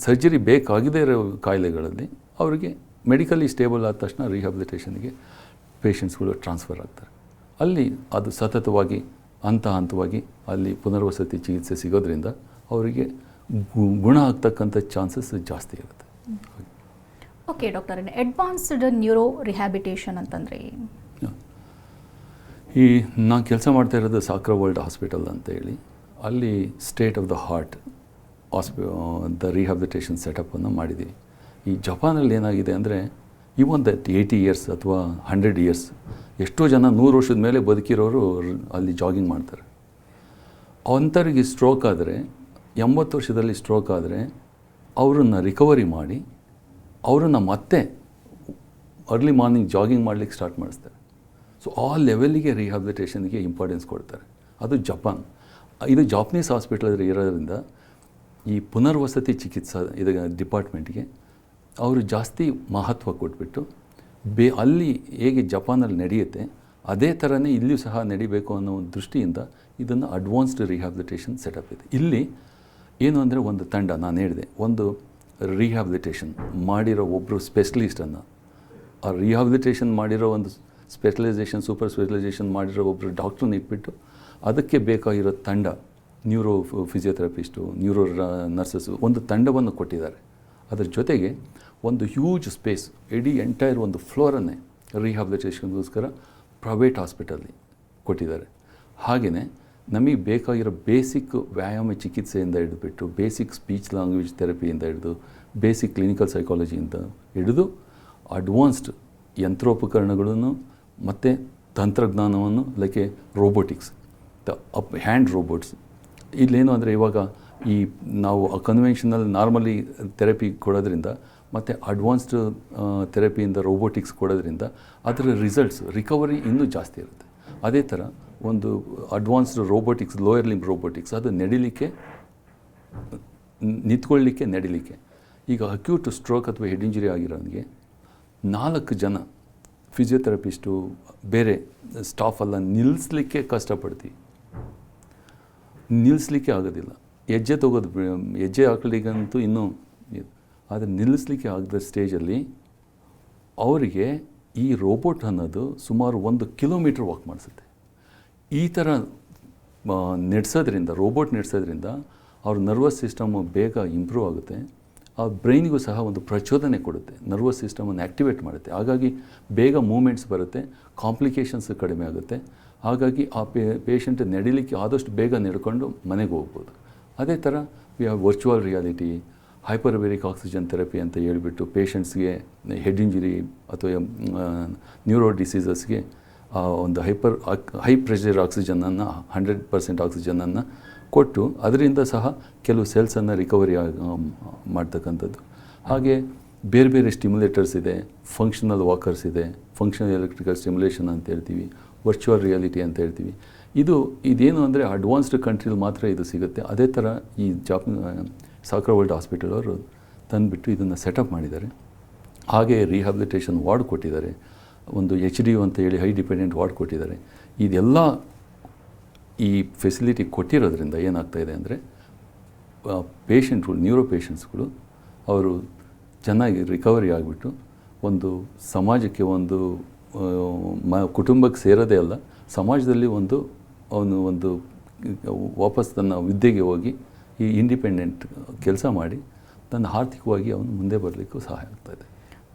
ಸರ್ಜರಿ ಬೇಕಾಗದೇ ಇರೋ ಕಾಯಿಲೆಗಳಲ್ಲಿ ಅವರಿಗೆ ಮೆಡಿಕಲಿ ಸ್ಟೇಬಲ್ ಆದ ತಕ್ಷಣ ರಿಹ್ಯಾಬಿಲಿಟೇಷನ್ಗೆ ಪೇಷಂಟ್ಸ್ಗಳು ಟ್ರಾನ್ಸ್ಫರ್ ಆಗ್ತಾರೆ. ಅಲ್ಲಿ ಅದು ಸತತವಾಗಿ ಹಂತವಾಗಿ ಅಲ್ಲಿ ಪುನರ್ವಸತಿ ಚಿಕಿತ್ಸೆ ಸಿಗೋದ್ರಿಂದ ಅವರಿಗೆ ಗುಣ ಆಗ್ತಕ್ಕಂಥ ಚಾನ್ಸಸ್ ಜಾಸ್ತಿ ಇರುತ್ತೆ. Okay doctor, advanced neuro rehabilitation ಅಂತಂದರೆ ಈ ನಾನು ಕೆಲಸ ಮಾಡ್ತಾ ಇರೋದು ಸಾಕ್ರಾ ವರ್ಲ್ಡ್ ಹಾಸ್ಪಿಟಲ್ ಅಂತ ಹೇಳಿ, ಅಲ್ಲಿ state of the art the rehabilitation ಸೆಟಪ್ಪನ್ನು ಮಾಡಿದ್ದೀವಿ. ಈ ಜಪಾನಲ್ಲಿ ಏನಾಗಿದೆ ಅಂದರೆ ಇವನ್ ದಟ್ 80 ಇಯರ್ಸ್ ಅಥವಾ 100 ಇಯರ್ಸ್ ಎಷ್ಟೋ ಜನ 100 ವರ್ಷದ ಮೇಲೆ ಬದುಕಿರೋರು ಅಲ್ಲಿ ಜಾಗಿಂಗ್ ಮಾಡ್ತಾರೆ. ಅಂಥವ್ರಿಗೆ ಸ್ಟ್ರೋಕ್ ಆದರೆ 80 ವರ್ಷದಲ್ಲಿ ಸ್ಟ್ರೋಕ್ ಆದರೆ ಅವರನ್ನು ರಿಕವರಿ ಮಾಡಿ ಅವರನ್ನು ಮತ್ತೆ ಅರ್ಲಿ ಮಾರ್ನಿಂಗ್ ಜಾಗಿಂಗ್ ಮಾಡಲಿಕ್ಕೆ ಸ್ಟಾರ್ಟ್ ಮಾಡಿಸ್ತಾರೆ. ಸೊ ಆ ಲೆವೆಲ್ಲಿಗೆ ರಿಹ್ಯಾಬಿಲಿಟೇಷನ್ಗೆ ಇಂಪಾರ್ಟೆನ್ಸ್ ಕೊಡ್ತಾರೆ. ಅದು ಜಪಾನ್. ಇದು ಜಾಪನೀಸ್ ಹಾಸ್ಪಿಟಲ್ ಇರೋದ್ರಿಂದ ಈ ಪುನರ್ವಸತಿ ಚಿಕಿತ್ಸಾ ಡಿಪಾರ್ಟ್ಮೆಂಟ್ಗೆ ಅವರು ಜಾಸ್ತಿ ಮಹತ್ವ ಕೊಟ್ಬಿಟ್ಟು ಅಲ್ಲಿ ಹೇಗೆ ಜಪಾನಲ್ಲಿ ನಡೆಯುತ್ತೆ ಅದೇ ಥರನೇ ಇಲ್ಲಿಯೂ ಸಹ ನಡಿಬೇಕು ಅನ್ನೋ ಒಂದು ದೃಷ್ಟಿಯಿಂದ ಇದನ್ನು ಅಡ್ವಾನ್ಸ್ಡ್ ರಿಹ್ಯಾಬಿಲಿಟೇಷನ್ ಸೆಟಪ್ ಇದೆ. ಇಲ್ಲಿ ಏನು ಅಂದರೆ ಒಂದು ತಂಡ, ನಾನು ಹೇಳಿದೆ, ಒಂದು ರಿಹ್ಯಾಬಿಲಿಟೇಷನ್ ಮಾಡಿರೋ ಒಬ್ಬರು ಸ್ಪೆಷಲಿಸ್ಟನ್ನು, ಆ ರಿಹ್ಯಾಬಿಲಿಟೇಷನ್ ಮಾಡಿರೋ ಒಂದು ಸೂಪರ್ ಸ್ಪೆಷಲೈಸೇಷನ್ ಮಾಡಿರೋ ಒಬ್ಬರು ಡಾಕ್ಟ್ರನ್ನ ಇಟ್ಬಿಟ್ಟು ಅದಕ್ಕೆ ಬೇಕಾಗಿರೋ ತಂಡ, ನ್ಯೂರೋ ಫಿಸಿಯೋಥೆರಪಿಸ್ಟು, ನ್ಯೂರೋ ನರ್ಸಸ್ಸು, ಒಂದು ತಂಡವನ್ನು ಕೊಟ್ಟಿದ್ದಾರೆ. ಅದರ ಜೊತೆಗೆ ಒಂದು ಹ್ಯೂಜ್ ಸ್ಪೇಸ್, ಎಂಟೈರ್ ಒಂದು ಫ್ಲೋರನ್ನೇ ರಿಹ್ಯಾಬಿಲಿಟೇಷನ್ಗೋಸ್ಕರ ಪ್ರೈವೇಟ್ ಹಾಸ್ಪಿಟಲ್ಲಿ ಕೊಟ್ಟಿದ್ದಾರೆ. ಹಾಗೆಯೇ ನಮಗೆ ಬೇಕಾಗಿರೋ ಬೇಸಿಕ್ ವ್ಯಾಯಾಮ ಚಿಕಿತ್ಸೆಯಿಂದ ಹಿಡಿದುಬಿಟ್ಟು ಬೇಸಿಕ್ ಸ್ಪೀಚ್ ಲ್ಯಾಂಗ್ವೇಜ್ ಥೆರಪಿಯಿಂದ ಹಿಡಿದು ಬೇಸಿಕ್ ಕ್ಲಿನಿಕಲ್ ಸೈಕಾಲಜಿಯಿಂದ ಹಿಡಿದು ಅಡ್ವಾನ್ಸ್ಡ್ ಯಂತ್ರೋಪಕರಣಗಳನ್ನು ಮತ್ತು ತಂತ್ರಜ್ಞಾನವನ್ನು ಲೈಕ್ ರೋಬೋಟಿಕ್ಸ್ ಹ್ಯಾಂಡ್ ರೋಬೋಟ್ಸ್. ಇಲ್ಲೇನು ಅಂದರೆ ಇವಾಗ ಈ ನಾವು ಕನ್ವೆನ್ಷನಲ್ ನಾರ್ಮಲಿ ಥೆರಪಿ ಕೊಡೋದ್ರಿಂದ ಮತ್ತು ಅಡ್ವಾನ್ಸ್ಡ್ ಥೆರಪಿಯಿಂದ ರೋಬೋಟಿಕ್ಸ್ ಕೊಡೋದ್ರಿಂದ ಅದರ ರಿಸಲ್ಟ್ಸ್ ರಿಕವರಿ ಇನ್ನೂ ಜಾಸ್ತಿ ಇರುತ್ತೆ. ಅದೇ ಥರ ಒಂದು advanced robotics, lower limb robotics, ಅದು ನಡಿಲಿಕ್ಕೆ, ನಿಂತ್ಕೊಳ್ಳಿಕ್ಕೆ, ನಡಿಲಿಕ್ಕೆ. ಈಗ ಅಕ್ಯೂಟ್ ಸ್ಟ್ರೋಕ್ ಅಥವಾ ಹೆಡ್ ಇಂಜುರಿ ಆಗಿರೋನಿಗೆ 4 ಜನ ಫಿಸಿಯೋಥೆರಪಿಸ್ಟು ಬೇರೆ ಸ್ಟಾಫೆಲ್ಲ ನಿಲ್ಲಿಸ್ಲಿಕ್ಕೆ ಕಷ್ಟಪಡ್ತೀವಿ, ನಿಲ್ಲಿಸ್ಲಿಕ್ಕೆ ಆಗೋದಿಲ್ಲ. ಹೆಜ್ಜೆ ಹಾಕಲಿಕ್ಕಂತೂ ಇನ್ನೂ, ಆದರೆ ನಿಲ್ಲಿಸ್ಲಿಕ್ಕೆ ಆಗದ ಸ್ಟೇಜಲ್ಲಿ ಅವರಿಗೆ ಈ ರೋಬೋಟ್ ಅನ್ನೋದು ಸುಮಾರು 1 ಕಿಲೋಮೀಟ್ರ್ ವಾಕ್ ಮಾಡಿಸುತ್ತೆ. ಈ ಥರ ರೋಬೋಟ್ ನಡೆಸೋದ್ರಿಂದ ಅವ್ರ ನರ್ವಸ್ ಸಿಸ್ಟಮು ಬೇಗ ಇಂಪ್ರೂವ್ ಆಗುತ್ತೆ. ಆ ಬ್ರೈನಿಗೂ ಸಹ ಒಂದು ಪ್ರಚೋದನೆ ಕೊಡುತ್ತೆ, ನರ್ವಸ್ ಸಿಸ್ಟಮನ್ನು ಆ್ಯಕ್ಟಿವೇಟ್ ಮಾಡುತ್ತೆ. ಹಾಗಾಗಿ ಬೇಗ ಮೂಮೆಂಟ್ಸ್ ಬರುತ್ತೆ, ಕಾಂಪ್ಲಿಕೇಶನ್ಸ್ ಕಡಿಮೆ ಆಗುತ್ತೆ. ಹಾಗಾಗಿ ಆ ಪೇಷಂಟ್ ನಡಿಲಿಕ್ಕೆ ಆದಷ್ಟು ಬೇಗ ನಡ್ಕೊಂಡು ಮನೆಗೆ ಹೋಗ್ಬೋದು. ಅದೇ ಥರ ವರ್ಚುವಲ್ ರಿಯಾಲಿಟಿ, ಹೈಪರ್ಬೇರಿಕ್ ಆಕ್ಸಿಜನ್ ಥೆರಪಿ ಅಂತ ಹೇಳ್ಬಿಟ್ಟು ಪೇಷಂಟ್ಸ್ಗೆ ಹೆಡ್ ಇಂಜುರಿ ಅಥವಾ ನ್ಯೂರೋ ಡಿಸೀಸಸ್ಗೆ ಒಂದು ಹೈ ಪ್ರೆಷರ್ ಆಕ್ಸಿಜನನ್ನು 100% ಆಕ್ಸಿಜನನ್ನು ಕೊಟ್ಟು ಅದರಿಂದ ಸಹ ಕೆಲವು ಸೆಲ್ಸನ್ನು ರಿಕವರಿ ಮಾಡ್ತಕ್ಕಂಥದ್ದು. ಹಾಗೆ ಬೇರೆ ಬೇರೆ ಸ್ಟಿಮ್ಯುಲೇಟರ್ಸ್ ಇದೆ, ಫಂಕ್ಷನಲ್ ವಾಕರ್ಸ್ ಇದೆ, ಫಂಕ್ಷನಲ್ ಎಲೆಕ್ಟ್ರಿಕಲ್ ಸ್ಟಿಮ್ಯುಲೇಷನ್ ಅಂತ ಹೇಳ್ತೀವಿ, ವರ್ಚುವಲ್ ರಿಯಾಲಿಟಿ ಅಂತ ಹೇಳ್ತೀವಿ. ಇದೇನು ಅಂದರೆ ಅಡ್ವಾನ್ಸ್ಡ್ ಕಂಟ್ರಿಲಿ ಮಾತ್ರ ಇದು ಸಿಗುತ್ತೆ. ಅದೇ ಥರ ಈ ಸಾಕ್ರಾ ವರ್ಲ್ಡ್ ಹಾಸ್ಪಿಟಲ್ ಅವರು ತಂದುಬಿಟ್ಟು ಇದನ್ನು ಸೆಟಪ್ ಮಾಡಿದ್ದಾರೆ. ಹಾಗೆ ರಿಹ್ಯಾಬಿಲಿಟೇಷನ್ ವಾರ್ಡ್ ಕೊಟ್ಟಿದ್ದಾರೆ, ಒಂದು HDU ಅಂತ ಹೇಳಿ ಹೈ ಡಿಪೆಂಡೆಂಟ್ ವಾರ್ಡ್ ಕೊಟ್ಟಿದ್ದಾರೆ. ಇದೆಲ್ಲ ಈ ಫೆಸಿಲಿಟಿ ಕೊಟ್ಟಿರೋದ್ರಿಂದ ಏನಾಗ್ತಾಯಿದೆ ಅಂದರೆ ಪೇಷಂಟ್ಗಳು, ನ್ಯೂರೋ ಪೇಷಂಟ್ಸ್ಗಳು ಅವರು ಚೆನ್ನಾಗಿ ರಿಕವರಿ ಆಗಿಬಿಟ್ಟು ಒಂದು ಸಮಾಜಕ್ಕೆ, ಒಂದು ಕುಟುಂಬಕ್ಕೆ ಸೇರೋದೇ ಅಲ್ಲ, ಸಮಾಜದಲ್ಲಿ ಅವನು ವಾಪಸ್ ತನ್ನ ವಿದ್ಯೆಗೆ ಹೋಗಿ ಈ ಇಂಡಿಪೆಂಡೆಂಟ್ ಕೆಲಸ ಮಾಡಿ ತನ್ನ ಆರ್ಥಿಕವಾಗಿ ಅವನು ಮುಂದೆ ಬರಲಿಕ್ಕೂ ಸಹಾಯ ಆಗ್ತಾಯಿದೆ.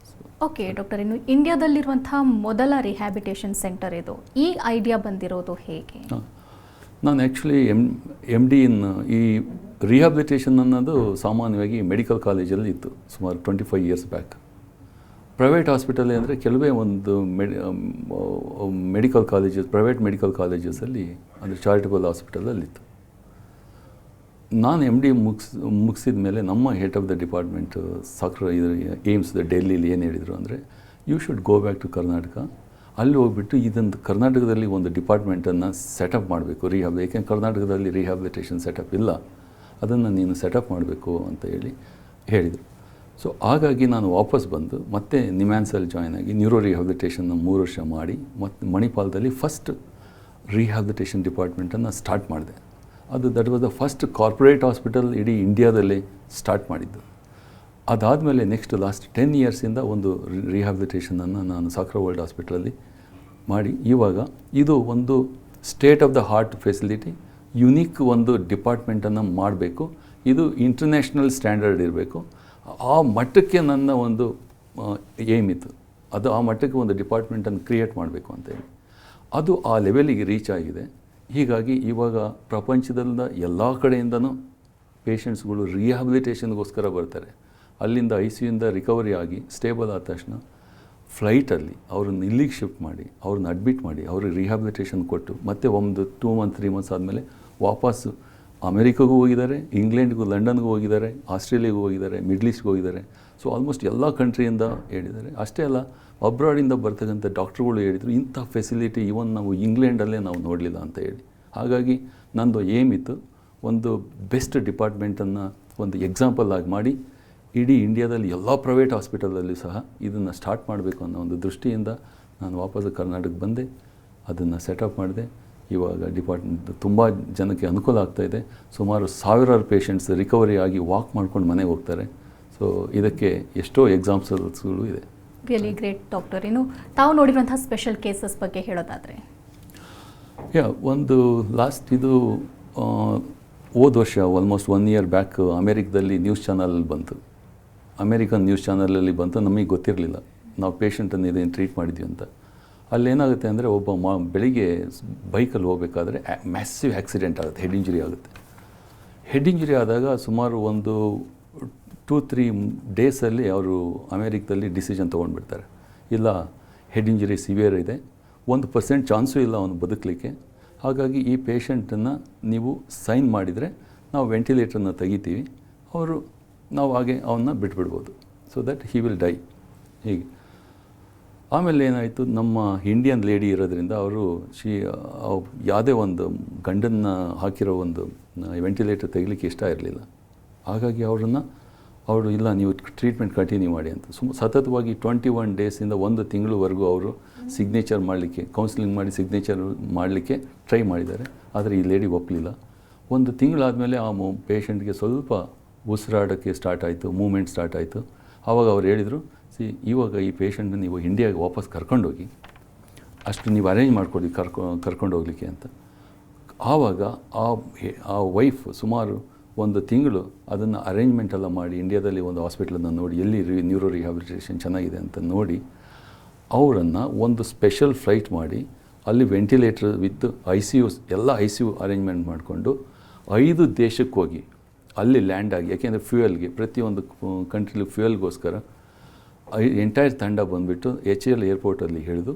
ಓಕೆ ಡಾಕ್ಟರ್, ಇನ್ನು ಇಂಡಿಯಾದಲ್ಲಿರುವಂಥ ಮೊದಲ ರಿಹ್ಯಾಬಿಟೇಷನ್ ಸೆಂಟರ್ ಇದು, ಈ ಐಡಿಯಾ ಬಂದಿರೋದು ಹೇಗೆ? ನಾನು ಆ್ಯಕ್ಚುಲಿ MD ಇನ್ ಈ ರಿಹ್ಯಾಬಿಲಿಟೇಷನ್ ಅನ್ನೋದು ಸಾಮಾನ್ಯವಾಗಿ ಮೆಡಿಕಲ್ ಕಾಲೇಜಲ್ಲಿ ಇತ್ತು ಸುಮಾರು 25 ಇಯರ್ಸ್ ಬ್ಯಾಕ್. ಪ್ರೈವೇಟ್ ಹಾಸ್ಪಿಟಲ್ ಅಂದರೆ ಕೆಲವೇ ಒಂದು ಮೆಡಿಕಲ್ ಕಾಲೇಜಸ್, ಪ್ರೈವೇಟ್ ಮೆಡಿಕಲ್ ಕಾಲೇಜಸಲ್ಲಿ ಅಂದರೆ ಚಾರಿಟಬಲ್ ಹಾಸ್ಪಿಟಲಲ್ಲಿತ್ತು. ನಾನು MD ಮುಗಿಸಿದ ಮೇಲೆ ನಮ್ಮ head of the department AIIMS ಡೆಲ್ಲಿಲಿ ಏನು ಹೇಳಿದರು ಅಂದರೆ, you should go back to Karnataka. ಅಲ್ಲಿ ಹೋಗ್ಬಿಟ್ಟು ಇದೊಂದು ಕರ್ನಾಟಕದಲ್ಲಿ ಒಂದು ಡಿಪಾರ್ಟ್ಮೆಂಟನ್ನು ಸೆಟಪ್ ಮಾಡಬೇಕು, ಏಕೆಂದರೆ ಕರ್ನಾಟಕದಲ್ಲಿ ರಿಹ್ಯಾಬಿಲಿಟೇಷನ್ ಸೆಟಪ್ ಇಲ್ಲ, ಅದನ್ನು ನೀನು ಸೆಟಪ್ ಮಾಡಬೇಕು ಅಂತ ಹೇಳಿದರು. ಸೊ ಹಾಗಾಗಿ ನಾನು ವಾಪಸ್ ಬಂದು ಮತ್ತೆ ನಿಮ್ಯಾನ್ಸಲ್ಲಿ ಜಾಯ್ನ್ ಆಗಿ ನ್ಯೂರೋ ರಿಹ್ಯಾಬಿಲಿಟೇಷನ್ನ 3 ವರ್ಷ ಮಾಡಿ ಮತ್ತು ಮಣಿಪಾಲದಲ್ಲಿ ಫಸ್ಟ್ ರಿಹ್ಯಾಬಿಲಿಟೇಷನ್ ಡಿಪಾರ್ಟ್ಮೆಂಟನ್ನು ಸ್ಟಾರ್ಟ್ ಮಾಡಿದೆ. That was the first corporate hospital ಇಡೀ ಇಂಡಿಯಾದಲ್ಲೇ ಸ್ಟಾರ್ಟ್ ಮಾಡಿದ್ದು. ಅದಾದಮೇಲೆ ಲಾಸ್ಟ್ 10 ಇಯರ್ಸಿಂದ ಒಂದು ರಿಹ್ಯಾಬಿಲಿಟೇಷನನ್ನು ನಾನು ಸಾಕ್ರಾ ವರ್ಲ್ಡ್ ಹಾಸ್ಪಿಟಲಲ್ಲಿ ಮಾಡಿ, ಇವಾಗ ಇದು ಒಂದು state of the heart facility, unique ಒಂದು ಡಿಪಾರ್ಟ್ಮೆಂಟನ್ನು ಮಾಡಬೇಕು. ಇದು ಇಂಟರ್ನ್ಯಾಷನಲ್ ಸ್ಟ್ಯಾಂಡರ್ಡ್ ಇರಬೇಕು. ಆ ಮಟ್ಟಕ್ಕೆ ನನ್ನ ಒಂದು ಏಮ್ ಇತ್ತು. ಆ ಮಟ್ಟಕ್ಕೆ ಒಂದು ಡಿಪಾರ್ಟ್ಮೆಂಟನ್ನು ಕ್ರಿಯೇಟ್ ಮಾಡಬೇಕು ಅಂತೇಳಿ ಅದು ಆ ಲೆವೆಲಿಗೆ ರೀಚ್ ಆಗಿದೆ. ಹೀಗಾಗಿ ಇವಾಗ ಪ್ರಪಂಚದ ಎಲ್ಲ ಕಡೆಯಿಂದನೂ ಪೇಷಂಟ್ಸ್ಗಳು ರಿಹ್ಯಾಬಿಲಿಟೇಷನ್ಗೋಸ್ಕರ ಬರ್ತಾರೆ. ಅಲ್ಲಿಂದ ICUಯಿಂದ ರಿಕವರಿ ಆಗಿ ಸ್ಟೇಬಲ್ ಆದ ತಕ್ಷಣ ಫ್ಲೈಟಲ್ಲಿ ಅವ್ರನ್ನ ಇಲ್ಲಿಗೆ ಶಿಫ್ಟ್ ಮಾಡಿ, ಅವ್ರನ್ನ ಅಡ್ಮಿಟ್ ಮಾಡಿ, ಅವ್ರಿಗೆ ರಿಹ್ಯಾಬಿಲಿಟೇಷನ್ ಕೊಟ್ಟು ಮತ್ತೆ ಒಂದು 2 ಮಂತ್ 3 ಮಂತ್ಸ್ ಆದಮೇಲೆ ವಾಪಸ್ಸು ಅಮೇರಿಕಾಗೂ ಹೋಗಿದ್ದಾರೆ, ಇಂಗ್ಲೆಂಡ್ಗೂ, ಲಂಡನ್ಗೂ ಹೋಗಿದ್ದಾರೆ, ಆಸ್ಟ್ರೇಲಿಯಾಗೂ ಹೋಗಿದ್ದಾರೆ, ಮಿಡ್ಲ್ ಈಸ್ಟ್ಗೆ ಹೋಗಿದ್ದಾರೆ. ಸೊ ಆಲ್ಮೋಸ್ಟ್ ಎಲ್ಲ ಕಂಟ್ರಿಯಿಂದ ಹೇಳಿದ್ದಾರೆ. ಅಷ್ಟೇ ಅಲ್ಲ, ಅಬ್ರಾಡಿಂದ ಬರ್ತಕ್ಕಂಥ ಡಾಕ್ಟ್ರುಗಳು ಹೇಳಿದರು, ಇಂಥ ಫೆಸಿಲಿಟಿ ಇವನ್ ನಾವು ಇಂಗ್ಲೆಂಡಲ್ಲೇ ನಾವು ನೋಡಲಿಲ್ಲ ಅಂತ ಹೇಳಿ. ಹಾಗಾಗಿ ನಂದು ಏಮ್ ಇತ್ತು, ಒಂದು ಬೆಸ್ಟ್ ಡಿಪಾರ್ಟ್ಮೆಂಟನ್ನು ಒಂದು ಎಕ್ಸಾಂಪಲ್ ಆಗಿ ಮಾಡಿ ಇಡೀ ಇಂಡಿಯಾದಲ್ಲಿ ಎಲ್ಲ ಪ್ರೈವೇಟ್ ಹಾಸ್ಪಿಟಲಲ್ಲಿ ಸಹ ಇದನ್ನು ಸ್ಟಾರ್ಟ್ ಮಾಡಬೇಕು ಅನ್ನೋ ಒಂದು ದೃಷ್ಟಿಯಿಂದ ನಾನು ವಾಪಸ್ಸು ಕರ್ನಾಟಕಕ್ಕೆ ಬಂದೆ, ಅದನ್ನು ಸೆಟಪ್ ಮಾಡಿದೆ. ಇವಾಗ ಡಿಪಾರ್ಟ್ಮೆಂಟ್ ತುಂಬ ಜನಕ್ಕೆ ಅನುಕೂಲ ಆಗ್ತಾಯಿದೆ. ಸುಮಾರು 1000 ಪೇಷಂಟ್ಸ್ ರಿಕವರಿ ಆಗಿ ವಾಕ್ ಮಾಡ್ಕೊಂಡು ಮನೆಗೆ ಹೋಗ್ತಾರೆ. ಸೊ ಇದಕ್ಕೆ ಎಷ್ಟೋ ಎಕ್ಸಾಂಪಲ್ಸ್ಗಳು ಇದೆ. Really great doctor. ಇನ್ನು ತಾವು ನೋಡಿರುವಂಥ ಸ್ಪೆಷಲ್ ಕೇಸಸ್ ಬಗ್ಗೆ ಹೇಳೋದಾದರೆ? ಒಂದು ಇದು ಹೋದ ವರ್ಷ ಆಲ್ಮೋಸ್ಟ್ 1 ಇಯರ್ ಬ್ಯಾಕ್ ಅಮೇರಿಕದಲ್ಲಿ ನ್ಯೂಸ್ ಚಾನಲಲ್ಲಿ ಬಂತು, ಅಮೇರಿಕನ್ ನ್ಯೂಸ್ ಚಾನಲಲ್ಲಿ ಬಂತು. ನಮಗೆ ಗೊತ್ತಿರಲಿಲ್ಲ, ನಾವು ಪೇಷಂಟನ್ನು ಇದೇನು ಟ್ರೀಟ್ ಮಾಡಿದ್ವಿ ಅಂತ. ಅಲ್ಲೇನಾಗುತ್ತೆ ಅಂದರೆ ಬೆಳಿಗ್ಗೆ ಬೈಕಲ್ಲಿ ಹೋಗಬೇಕಾದ್ರೆ ಮ್ಯಾಸಿವ್ ಆಕ್ಸಿಡೆಂಟ್ ಆಗುತ್ತೆ, ಹೆಡ್ ಇಂಜುರಿ ಆಗುತ್ತೆ. ಹೆಡ್ ಇಂಜುರಿ ಆದಾಗ ಸುಮಾರು ಒಂದು 2-3 ಡೇಸಲ್ಲಿ ಅವರು ಅಮೇರಿಕದಲ್ಲಿ ಡಿಸಿಷನ್ ತೊಗೊಂಡ್ಬಿಡ್ತಾರೆ, ಇಲ್ಲ ಹೆಡ್ ಇಂಜುರಿ ಸಿವಿಯರ್ ಇದೆ, 1% ಚಾನ್ಸು ಇಲ್ಲ ಅವನು ಬದುಕಲಿಕ್ಕೆ, ಹಾಗಾಗಿ ಈ ಪೇಷಂಟನ್ನು ನೀವು ಸೈನ್ ಮಾಡಿದರೆ ನಾವು ವೆಂಟಿಲೇಟರ್ನ ತೆಗಿತೀವಿ, ನಾವು ಹಾಗೆ ಅವನ್ನ ಬಿಟ್ಬಿಡ್ಬೋದು, so that he will die. ಹೀಗೆ ಆಮೇಲೆ ಏನಾಯಿತು, ನಮ್ಮ ಇಂಡಿಯನ್ ಲೇಡಿ ಇರೋದ್ರಿಂದ ಅವರು ಯಾವುದೇ ಒಂದು ಗಂಡನ್ನು ಹಾಕಿರೋ ಒಂದು ವೆಂಟಿಲೇಟರ್ ತೆಗಿಲಿಕ್ಕೆ ಇಷ್ಟ ಇರಲಿಲ್ಲ. ಹಾಗಾಗಿ ಅವರು ಇಲ್ಲ ನೀವು ಟ್ರೀಟ್ಮೆಂಟ್ ಕಂಟಿನ್ಯೂ ಮಾಡಿ ಅಂತ ಸತತವಾಗಿ 21 ಡೇಸಿಂದ 1 ತಿಂಗಳವರೆಗೂ ಅವರು ಸಿಗ್ನೇಚರ್ ಮಾಡಲಿಕ್ಕೆ, ಕೌನ್ಸಿಲಿಂಗ್ ಮಾಡಿ ಸಿಗ್ನೇಚರ್ ಮಾಡಲಿಕ್ಕೆ ಟ್ರೈ ಮಾಡಿದ್ದಾರೆ. ಆದರೆ ಈ ಲೇಡಿ ಒಪ್ಪಲಿಲ್ಲ. 1 ತಿಂಗಳಾದಮೇಲೆ ಆ ಪೇಷಂಟ್ಗೆ ಸ್ವಲ್ಪ ಉಸಿರಾಡೋಕ್ಕೆ ಸ್ಟಾರ್ಟ್ ಆಯಿತು, ಮೂವ್ಮೆಂಟ್ ಸ್ಟಾರ್ಟ್ ಆಯಿತು. ಆವಾಗ ಅವ್ರು ಹೇಳಿದರು, ಇವಾಗ ಈ ಪೇಷಂಟ್ನ ನೀವು ಇಂಡಿಯಾಗೆ ವಾಪಸ್ ಕರ್ಕೊಂಡೋಗಿ, ಅಷ್ಟು ನೀವು ಅರೇಂಜ್ ಮಾಡ್ಕೊಡಿ ಕರ್ಕೊಂಡು ಹೋಗಲಿಕ್ಕೆ ಅಂತ. ಆವಾಗ ಆ ವೈಫ್ ಸುಮಾರು 1 ತಿಂಗಳು ಅದನ್ನು ಅರೇಂಜ್ಮೆಂಟ್ ಎಲ್ಲ ಮಾಡಿ ಇಂಡಿಯಾದಲ್ಲಿ ಒಂದು ಹಾಸ್ಪಿಟ್ಲನ್ನು ನೋಡಿ ಎಲ್ಲಿ ನ್ಯೂರೋ ರಿಹ್ಯಾಬಿಲಿಟೇಷನ್ ಚೆನ್ನಾಗಿದೆ ಅಂತ ನೋಡಿ ಅವರನ್ನು ಒಂದು ಸ್ಪೆಷಲ್ ಫ್ಲೈಟ್ ಮಾಡಿ ಅಲ್ಲಿ ವೆಂಟಿಲೇಟರ್ ವಿತ್ ICU ಎಲ್ಲ ICU ಅರೇಂಜ್ಮೆಂಟ್ ಮಾಡಿಕೊಂಡು 5 ದೇಶಕ್ಕೆ ಹೋಗಿ ಅಲ್ಲಿ ಲ್ಯಾಂಡ್ ಆಗಿ, ಯಾಕೆಂದರೆ ಫ್ಯೂಯಲ್ಗೆ ಪ್ರತಿಯೊಂದು ಕಂಟ್ರಿಲಿ ಫ್ಯೂಯಲ್ಗೋಸ್ಕರ ಎಂಟೈರ್ ತಂಡ ಬಂದುಬಿಟ್ಟು HAL ಏರ್ಪೋರ್ಟಲ್ಲಿ ಹಿಡಿದು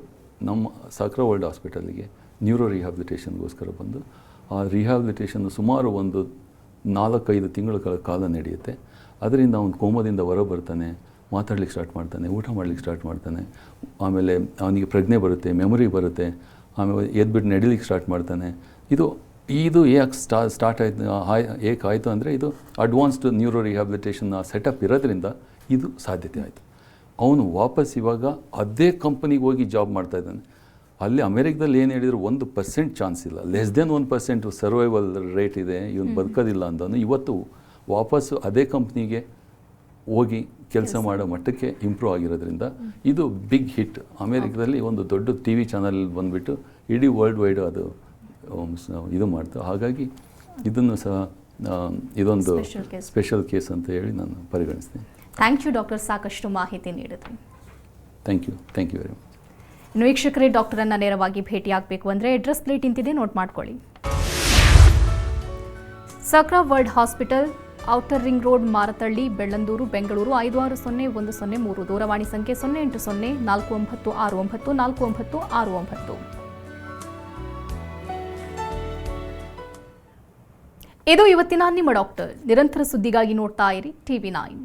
ನಮ್ಮ ಸಾಕ್ರಾ ವರ್ಲ್ಡ್ ಹಾಸ್ಪಿಟಲ್ಲಿಗೆ ನ್ಯೂರೋ ರಿಹ್ಯಾಬಿಲಿಟೇಷನ್ಗೋಸ್ಕರ ಬಂದು ಆ ರಿಹ್ಯಾಬಿಲಿಟೇಷನ್ ಸುಮಾರು ಒಂದು 4-5 ತಿಂಗಳ ಕಾಲ ನಡೆಯುತ್ತೆ. ಅದರಿಂದ ಅವನು ಕೋಮದಿಂದ ಹೊರ ಬರ್ತಾನೆ, ಮಾತಾಡ್ಲಿಕ್ಕೆ ಸ್ಟಾರ್ಟ್ ಮಾಡ್ತಾನೆ, ಊಟ ಮಾಡ್ಲಿಕ್ಕೆ ಸ್ಟಾರ್ಟ್ ಮಾಡ್ತಾನೆ, ಆಮೇಲೆ ಅವನಿಗೆ ಪ್ರಜ್ಞೆ ಬರುತ್ತೆ, ಮೆಮೊರಿ ಬರುತ್ತೆ, ಆಮೇಲೆ ಎದ್ಬಿಟ್ಟು ನಡಿಲಿಕ್ಕೆ ಸ್ಟಾರ್ಟ್ ಮಾಡ್ತಾನೆ. ಇದು ಯಾಕೆ ಸ್ಟಾರ್ಟ್ ಆಯಿತು, ಏಕಾಯಿತು ಅಂದರೆ ಇದು ಅಡ್ವಾನ್ಸ್ಡ್ ನ್ಯೂರೋ ರಿಹ್ಯಾಬಿಲಿಟೇಷನ್ ಸೆಟಪ್ ಇರೋದ್ರಿಂದ ಇದು ಸಾಧ್ಯತೆ ಆಯಿತು. ಅವನು ವಾಪಸ್ ಇವಾಗ ಅದೇ ಕಂಪನಿಗೆ ಹೋಗಿ ಜಾಬ್ ಮಾಡ್ತಾಯಿದ್ದಾನೆ. ಅಲ್ಲಿ ಅಮೇರಿಕದಲ್ಲಿ ಏನು ಹೇಳಿದ್ರು 1% ಚಾನ್ಸ್ ಇಲ್ಲ, ಲೆಸ್ ದೆನ್ 1% ಸರ್ವೈವಲ್ ರೇಟ್ ಇದೆ, ಇವನು ಬದುಕೋದಿಲ್ಲ ಅಂದನು. ಇವತ್ತು ವಾಪಸ್ಸು ಅದೇ ಕಂಪ್ನಿಗೆ ಹೋಗಿ ಕೆಲಸ ಮಾಡೋ ಮಟ್ಟಕ್ಕೆ ಇಂಪ್ರೂವ್ ಆಗಿರೋದ್ರಿಂದ ಇದು ಬಿಗ್ ಹಿಟ್. ಅಮೇರಿಕದಲ್ಲಿ ಒಂದು ದೊಡ್ಡ TV ಚಾನಲ್ ಬಂದುಬಿಟ್ಟು ಇಡೀ ವರ್ಲ್ಡ್ ವೈಡ್ ಅದು ಇದು ಮಾಡ್ತಾರೆ. ಹಾಗಾಗಿ ಇದನ್ನು ಸಹ ಇದೊಂದು ಸ್ಪೆಷಲ್ ಕೇಸ್ ಅಂತ ಹೇಳಿ ನಾನು ಪರಿಗಣಿಸ್ತೀನಿ. ಥ್ಯಾಂಕ್ ಯು ಡಾಕ್ಟರ್, ಸಾಕಷ್ಟು ಮಾಹಿತಿ ನೀಡಿದ್ರಿ. Thank you very much. ಇನ್ನು ವೀಕ್ಷಕರೇ, ಡಾಕ್ಟರನ್ನು ನೇರವಾಗಿ ಭೇಟಿಯಾಗಬೇಕು ಅಂದರೆ ಅಡ್ರೆಸ್ ಪ್ಲೇಟ್ ಇಂತಿದೆ, ನೋಟ್ ಮಾಡ್ಕೊಳ್ಳಿ. Sakra world hospital, outer ring road, Marathahalli, Bellandur, Bengaluru 560103. ದೂರವಾಣಿ ಸಂಖ್ಯೆ 08049694969. ಇದು ಇವತ್ತಿನ ನಿಮ್ಮ ಡಾಕ್ಟರ್. ನಿರಂತರ ಸುದ್ದಿಗಾಗಿ ನೋಡ್ತಾ ಇರಿ TV9.